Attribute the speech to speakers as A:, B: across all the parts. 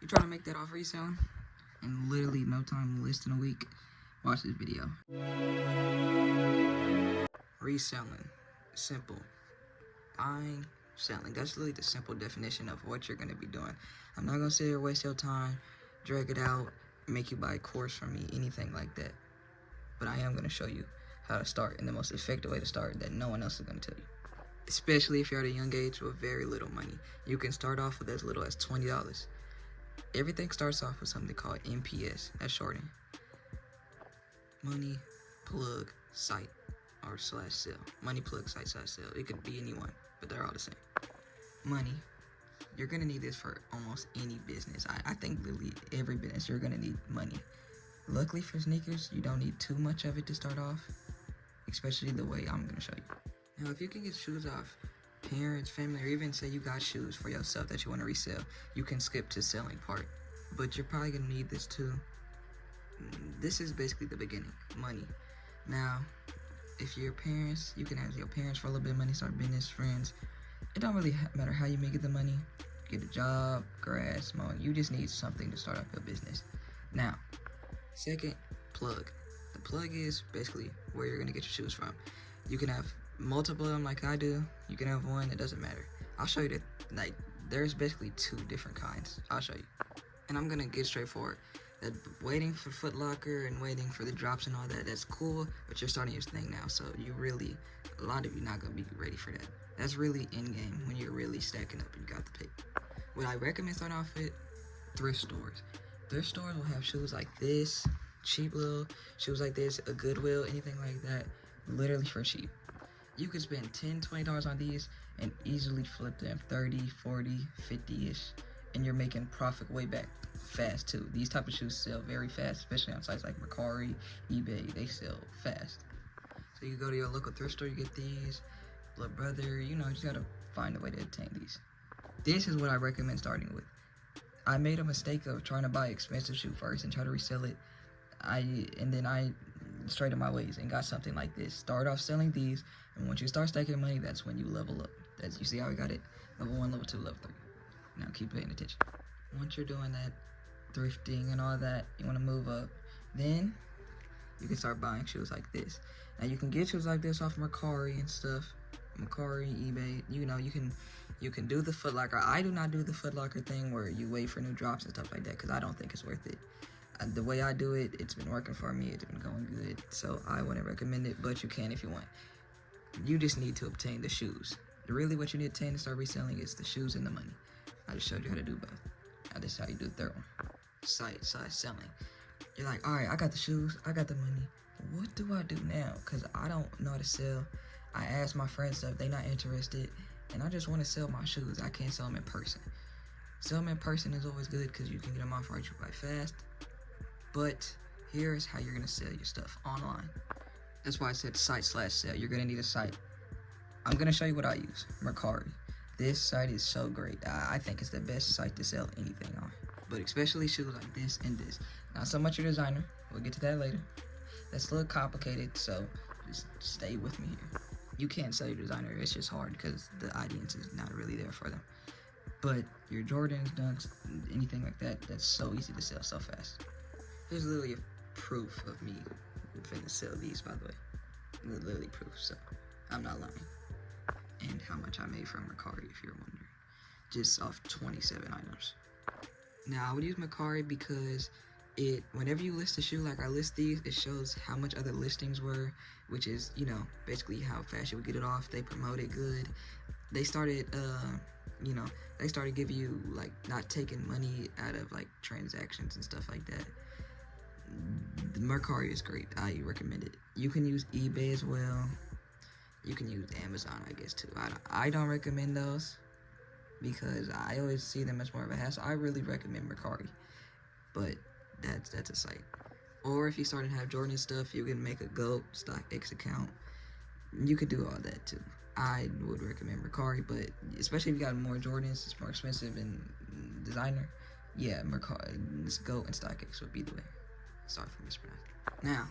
A: You're trying to make that off reselling in literally no time, less than a week. Watch this video. Reselling, simple. Buying, selling. That's really the simple definition of what you're going to be doing. I'm not going to sit here and waste your time, drag it out, make you buy a course from me, anything like that. But I am going to show you how to start and the most effective way to start that no one else is going to tell you. Especially if you're at a young age with very little money. You can start off with as little as $20. Everything starts off with something called MPS, that's shortened. Money, plug, site, or slash sell. Money, plug, site, slash sell. It could be anyone, but they're all the same. Money. You're going to need this for almost any business. I think literally every business you're going to need money. Luckily for sneakers, you don't need too much of it to start off, especially the way I'm going to show you. Now, if you can get shoes off parents, family, or even say you got shoes for yourself that you want to resell, you can skip to selling part. But you're probably going to need this too. This is basically the beginning, money. Now, if you're parents, you can ask your parents for a little bit of money, start business, friends. It don't really matter how you make the money. Get a job, grass, mowing. You just need something to start up your business. Now, second, plug. The plug is basically where you're going to get your shoes from. You can have multiple of them like I do. You can have one, it doesn't matter. I'll show you that, like, there's basically two different kinds. I'll show you. And I'm going to get straight forward. That waiting for Foot Locker and waiting for the drops and all that, that's cool, but you're starting your thing now, so you really, a lot of you not going to be ready for that. That's really in-game when you're really stacking up and you got the pay. What I recommend starting off with, thrift stores. Thrift stores will have shoes like this, cheap little shoes like this, a Goodwill, anything like that, literally for cheap. You could spend $10, $20 on these and easily flip them 30, 40, 50-ish, and you're making profit way back fast too. These type of shoes sell very fast, especially on sites like Mercari, eBay. They sell fast. So you go to your local thrift store, you get these. Little brother, you know, you just gotta find a way to obtain these. This is what I recommend starting with. I made a mistake of trying to buy expensive shoe first and try to resell it. And then I straightened my ways and got something like this. Start off selling these, and once you start stacking money, that's when you level up. You see how I got it? Level 1, level 2, level 3. Now keep paying attention. Once you're doing that, thrifting and all that, you want to move up. Then you can start buying shoes like this. Now you can get shoes like this off Mercari and stuff. Mercari, eBay, you know, you can do the Foot Locker. I do not do the Foot Locker thing where you wait for new drops and stuff like that, because I don't think it's worth it. The way I do it, it's been working for me, it's been going good, so I wouldn't recommend it, but you can if you want. You just need to obtain the shoes. Really what you need to obtain to start reselling is the shoes and the money. I just showed you how to do both. Now this is how you do the third one. Site selling. You're like, alright, I got the shoes, I got the money. What do I do now? Because I don't know how to sell. I ask my friends stuff, they not interested, and I just want to sell my shoes. I can't sell them in person. Sell them in person is always good because you can get them off right quite fast. But here's how you're going to sell your stuff online. That's why I said site/sell. You're going to need a site. I'm going to show you what I use. Mercari. This site is so great. I think it's the best site to sell anything on. But especially shoes like this and this. Not so much your designer. We'll get to that later. That's a little complicated, so just stay with me here. You can't sell your designer. It's just hard because the audience is not really there for them. But your Jordans, Dunks, anything like that, that's so easy to sell so fast. Here's literally a proof of me finna sell these, by the way. Literally proof, so I'm not lying. And how much I made from Mercari, if you're wondering. Just off 27 items. Now, I would use Mercari because whenever you list a shoe, like I list these, it shows how much other listings were, which is, you know, basically how fast you would get it off. They promote it good. They started, they started giving you, like, not taking money out of, like, transactions and stuff like that. The Mercari is great. I recommend it. You can use eBay as well. You can use Amazon, I guess, too. I don't recommend those because I always see them as more of a hassle. I really recommend Mercari, but that's a site. Or if you start to have Jordan stuff, you can make a GOAT StockX account. You could do all that too. I would recommend Mercari, but especially if you got more Jordans, it's more expensive and designer. Yeah, Mercari, this GOAT and StockX would be the way. Sorry for mispronouncing. Now,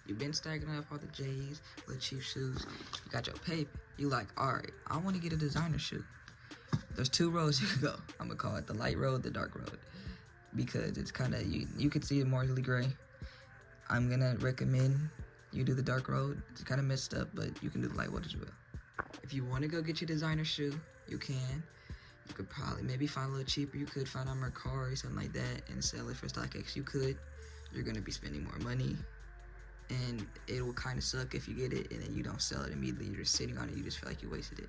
A: you've been stacking up all the J's, the cheap shoes. You got your paper. You like, alright, I want to get a designer shoe. There's two roads you can go. I'm gonna call it the light road, the dark road. because it's kind of, you could see it morally gray. I'm gonna recommend you do the dark road. It's kind of messed up, but you can do the light road as well. If you want to go get your designer shoe, you can. You could probably maybe find a little cheaper. You could find on Mercari or something like that and sell it for StockX. You could. You're gonna be spending more money, and it will kind of suck if you get it and then you don't sell it immediately. You're just sitting on it. You just feel like you wasted it.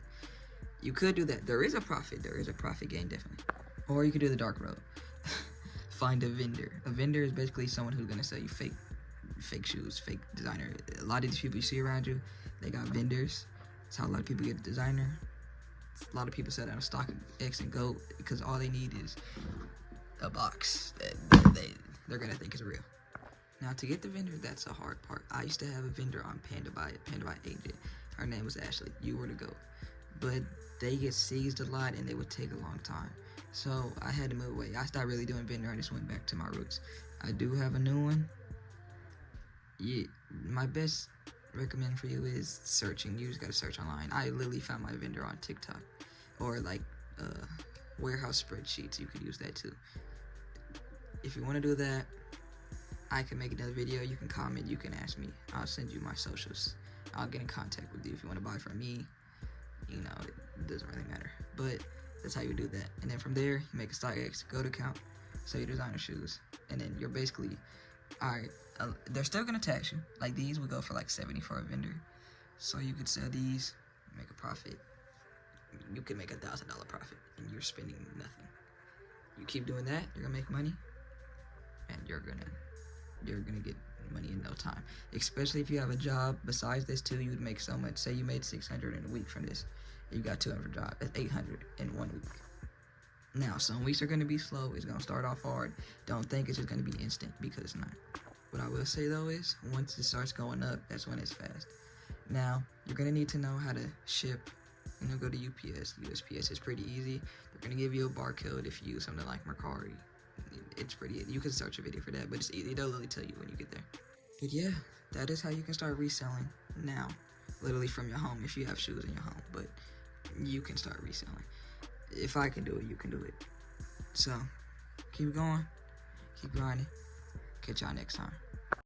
A: You could do that. There is a profit. There is a profit gain, definitely. Or you could do the dark road. Find a vendor. A vendor is basically someone who's gonna sell you fake shoes, fake designer. A lot of these people you see around you, they got vendors. That's how a lot of people get a designer. A lot of people sell out of StockX and Go because all they need is a box that they're gonna think is real. Now, to get the vendor, that's a hard part. I used to have a vendor on Panda Buy agent. Her name was Ashley. You were to go. But they get seized a lot and they would take a long time. So I had to move away. I stopped really doing vendor. I just went back to my roots. I do have a new one. Yeah, my best recommend for you is searching. You just gotta search online. I literally found my vendor on TikTok, or like warehouse spreadsheets. You could use that too. If you want to do that, I can make another video. You can comment. You can ask me. I'll send you my socials. I'll get in contact with you if you want to buy from me. You know, it doesn't really matter. But that's how you do that. And then from there, you make a StockX, go to account, sell your designer shoes, and then you're basically, alright, they're still gonna tax you. Like these would go for like 70 for a vendor. So you could sell these, make a profit. You could make $1,000 profit, and you're spending nothing. You keep doing that, you're gonna make money, and you're gonna get money in no time. Especially if you have a job besides this too, you would make so much. Say you made $600 in a week from this, you got 200 job. That's $800 in 1 week. Now, some weeks are gonna be slow. It's gonna start off hard. Don't think it's just gonna be instant, because it's not. What I will say though is, once it starts going up, that's when it's fast. Now, you're gonna need to know how to ship. You know, go to UPS. USPS is pretty easy. They're gonna give you a barcode if you use something like Mercari. It's pretty easy. You can search a video for that, but it's easy. They'll literally tell you when you get there. But yeah, that is how you can start reselling now. Literally from your home, if you have shoes in your home. But you can start reselling. If I can do it, you can do it. So, keep going. Keep grinding. Catch y'all next time.